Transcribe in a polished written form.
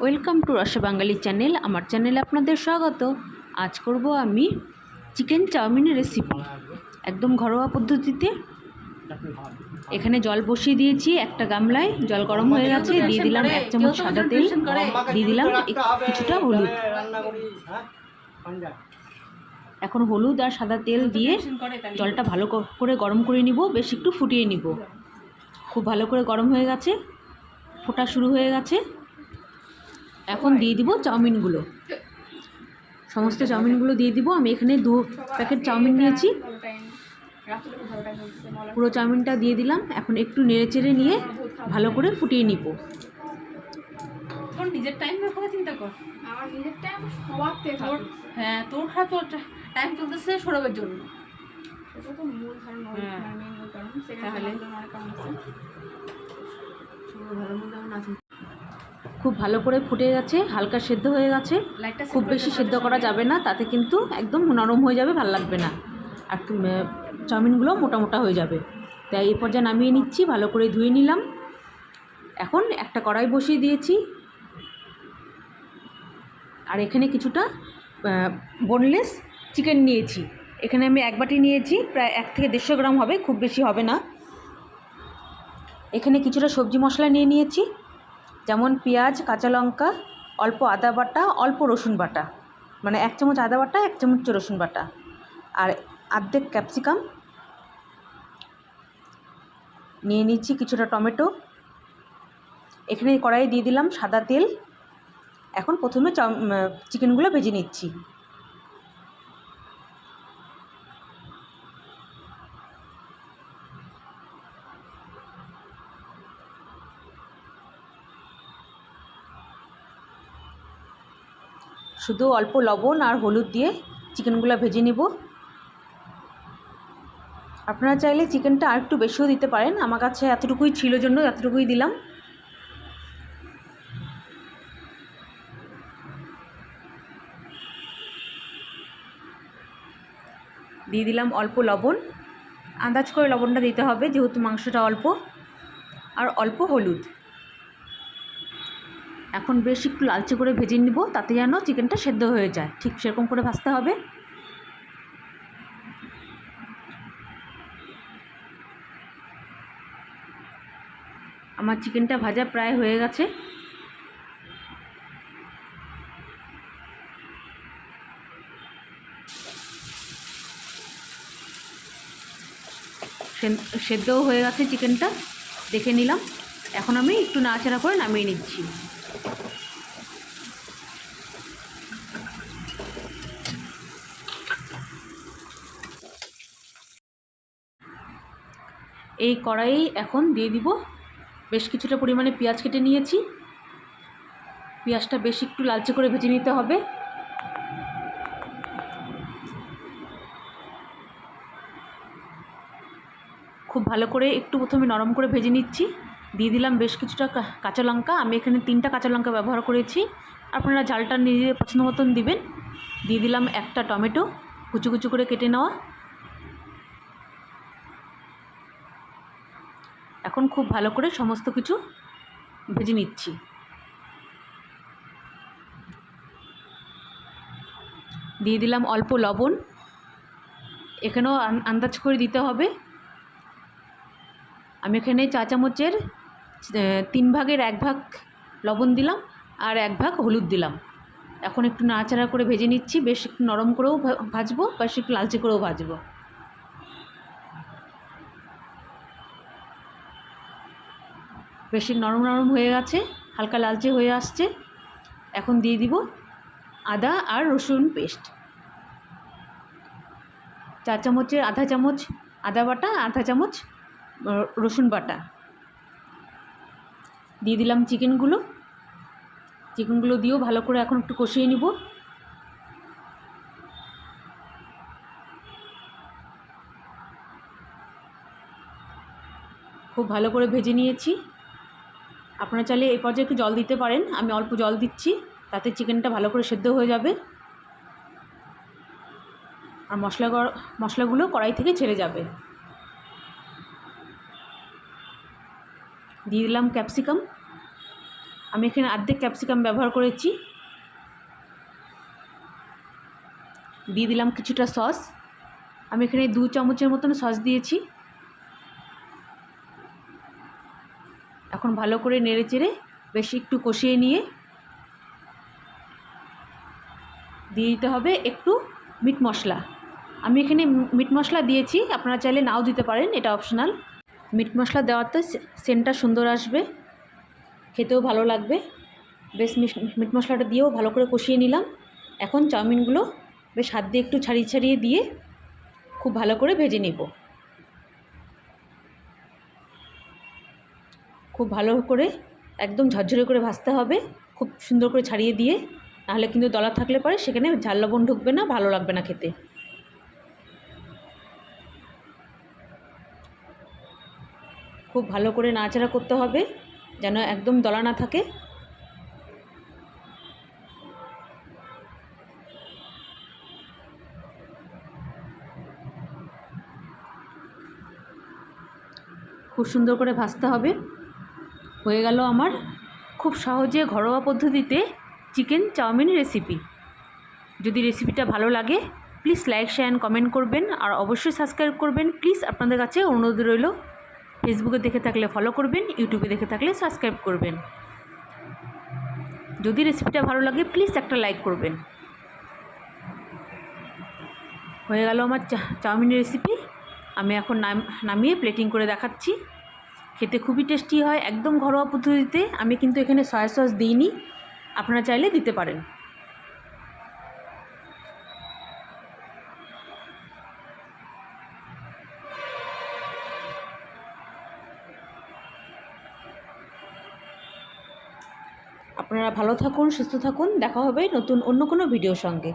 Welcome to রসা বাঙালি channel. আমার চ্যানেলে আপনাদের স্বাগত। আজ করব আমি চিকেন চাউমিনের রেসিপি, একদম ঘরোয়া পদ্ধতিতে। এখানে জল বসিয়ে দিয়েছি একটা গামলায়, জল গরম হয়ে গেছে। দিয়ে দিলাম 1 চামচ সাদা তেল, দিয়ে দিলাম কিছুটা হলুদ। এখন হলুদ আর সাদা তেল দিয়ে জলটা ভালো করে গরম করে নিব, বেশ একটু ফুটিয়ে নিব। খুব ভালো করে গরম হয়ে গেছে, ফোটা শুরু হয়ে গেছে। এখন দিয়ে দিব চাউমিনগুলো, সমস্ত চাউমিনগুলো দিয়ে দিব। আমি এখানে 2 প্যাকেট চাউমিন নিয়েছি, পুরো চাউমিনটা দিয়ে দিলাম। এখন একটু নেড়ে চেড়ে নিয়ে ভালো করে ফুটিয়ে নিব। তোর নিজের টাইম কথা চিন্তা কর। আমার নিজের টাইম সবার থেকে হ্যাঁ, তোর টাইম চলতেছে সৌরভের জন্য। এটা তো মূল কারণ, মেইন কারণ। সেখানে অনেক কারণ আছে। ভালোর মধ্যে এখন আছে। খুব ভালো করে ফুটে গেছে, হালকা সেদ্ধ হয়ে গেছে। খুব বেশি সেদ্ধ করা যাবে না, তাতে কিন্তু একদম নরম হয়ে যাবে, ভালো লাগবে না। আর চাউমিনগুলো মোটা মোটা হয়ে যাবে। তাই এই পর্যায়ে নামিয়ে নিচ্ছি, ভালো করে ধুয়ে নিলাম। এখন একটা কড়াই বসিয়ে দিয়েছি, আর এখানে কিছুটা বোনলেস চিকেন নিয়েছি। এখানে আমি 1 বাটি নিয়েছি, প্রায় 1 থেকে 150 গ্রাম হবে, খুব বেশি হবে না। এখানে কিছুটা সবজি মশলা নিয়ে নিয়েছি, যেমন পেঁয়াজ, কাঁচা লঙ্কা, অল্প আদা বাটা, অল্প রসুন বাটা, মানে 1 চামচ আদা বাটা, 1 চামচ রসুন বাটা, আর অর্ধেক ক্যাপসিকাম নিয়ে নিচ্ছি, কিছুটা টমেটো। এখানে কড়াইয়ে দিয়ে দিলাম সাদা তেল। এখন প্রথমে চিকেনগুলো ভেজে নিচ্ছি। শুধু অল্প লবণ আর হলুদ দিয়ে চিকেনগুলো ভেজে নিব। আপনারা চাইলে চিকেনটা আর একটু বেশিও দিতে পারেন, আমার কাছে এতটুকুই ছিল জন্য এতটুকুই দিলাম। দিয়ে দিলাম অল্প লবণ, আন্দাজ করে লবণটা দিতে হবে যেহেতু মাংসটা অল্প, আর অল্প হলুদ। এখন বেশ একটু লালচে করে ভেজে নিব, তাতে যেন চিকেনটা সেদ্ধ হয়ে যায়, ঠিক সেরকম করে ভাজতে হবে। আমার চিকেনটা ভাজা প্রায় হয়ে গেছে। সেদ্ধও হয়ে গেছে চিকেনটা, দেখে নিলাম। এখন আমি একটু নাড়াচাড়া করে নামিয়ে নিচ্ছি। এই কড়াইয়ে এখন দিয়ে দিব বেশ কিছুটা পরিমাণে পেঁয়াজ কেটে নিয়েছি। পেঁয়াজটা বেশ একটু লালচে করে ভেজে নিতে হবে। খুব ভালো করে একটু প্রথমে নরম করে ভেজে নিচ্ছি। দিয়ে দিলাম বেশ কিছুটা কাঁচা লঙ্কা, আমি এখানে 3টা কাঁচা লঙ্কা ব্যবহার করেছি, আপনারা ঝালটা নিজেদের পছন্দ মতন দিবেন। দিয়ে দিলাম একটা টমেটো কুচু কুচু করে কেটে নেওয়া। এখন খুব ভালো করে সমস্ত কিছু ভেজে নিচ্ছি। দিয়ে দিলাম অল্প লবণ, এখানেও আন্দাজ করে দিতে হবে। আমি এখানে 4 চামচের 3 ভাগের 1 ভাগ লবণ দিলাম, আর 1 ভাগ হলুদ দিলাম। এখন একটু নাড়াচাড়া করে ভেজে নিচ্ছি, বেশ একটু নরম করেও ভাজবো, বেশ একটু লালচে করেও ভাজবো। বেশি নরম নরম হয়ে গেছে, হালকা লালচে হয়ে আসছে। এখন দিয়ে দিব আদা আর রসুন পেস্ট, 4 চামচের আধা চামচ আদা বাটা, আধা চামচ রসুন বাটা। দিয়ে দিলাম চিকেনগুলো দিয়েও ভালো করে এখন একটু কষিয়ে নিব। খুব ভালো করে ভেজে নিয়েছি। আপনারা চাইলে এই পর্যায়ে একটু জল দিতে পারেন, আমি অল্প জল দিচ্ছি, তাতে চিকেনটা ভালো করে সেদ্ধ হয়ে যাবে, আর মশলাগুলো কড়াই থেকে ছেড়ে যাবে। দিয়ে দিলাম ক্যাপসিকাম, আমি এখানে অর্ধেক ক্যাপসিকাম ব্যবহার করেছি। দিয়ে দিলাম কিছুটা সস। আমি এখানে 2 চামচের মতন সস দিয়েছি। এখন ভালো করে নেড়েচেড়ে বেশ একটু কষিয়ে নিয়ে দিয়ে দিতে হবে একটু মিট মশলা। আমি এখানে মিট মশলা দিয়েছি, আপনারা চাইলে নাও দিতে পারেন, এটা অপশনাল। মিট মশলা দেওয়াতে সেন্টটা সুন্দর আসবে, খেতেও ভালো লাগবে। বেশ মিট মশলাটা দিয়েও ভালো করে কষিয়ে নিলাম। এখন চাউমিনগুলো বেশ হাত দিয়ে একটু ছাড়িয়ে ছাড়িয়ে দিয়ে খুব ভালো করে ভেজে নেব। খুব ভালো করে একদম ঝরঝরে করে ভাজতে হবে, খুব সুন্দর করে ছাড়িয়ে দিয়ে, নাহলে কিন্তু দলা থাকলে পরে সেখানে ঝাল লবণ ঢুকবে না, ভালো লাগবে না খেতে। খুব ভালো করে নাড়াচাড়া করতে হবে যেন একদম দলা না থাকে। খুব সুন্দর করে ভাজতে হবে। হয়ে গেল আমার খুব সহজে ঘরোয়া পদ্ধতিতে চিকেন চাউমিন রেসিপি। যদি রেসিপিটা ভালো লাগে please like share and comment করবেন, আর অবশ্যই সাবস্ক্রাইব করবেন। প্লিজ আপনাদের কাছে অনুরোধ রইল, ফেসবুকে দেখে থাকলে ফলো করবেন, ইউটিউবে দেখে থাকলে সাবস্ক্রাইব করবেন। যদি রেসিপিটা ভালো লাগে প্লিজ একটা লাইক করবেন। হয়ে গেল আমার চাউমিন রেসিপি। আমি এখন নামিয়ে প্লেটিং করে দেখাচ্ছি। খেতে খুবই টেস্টি হয়, একদম ঘরোয়া পদ্ধতিতে। আমি কিন্তু এখানে সয়া সস দিইনি, আপনারা চাইলে দিতে পারেন। আপনারা ভালো থাকুন, সুস্থ থাকুন। দেখা হবে নতুন অন্য কোনো ভিডিওর সঙ্গে।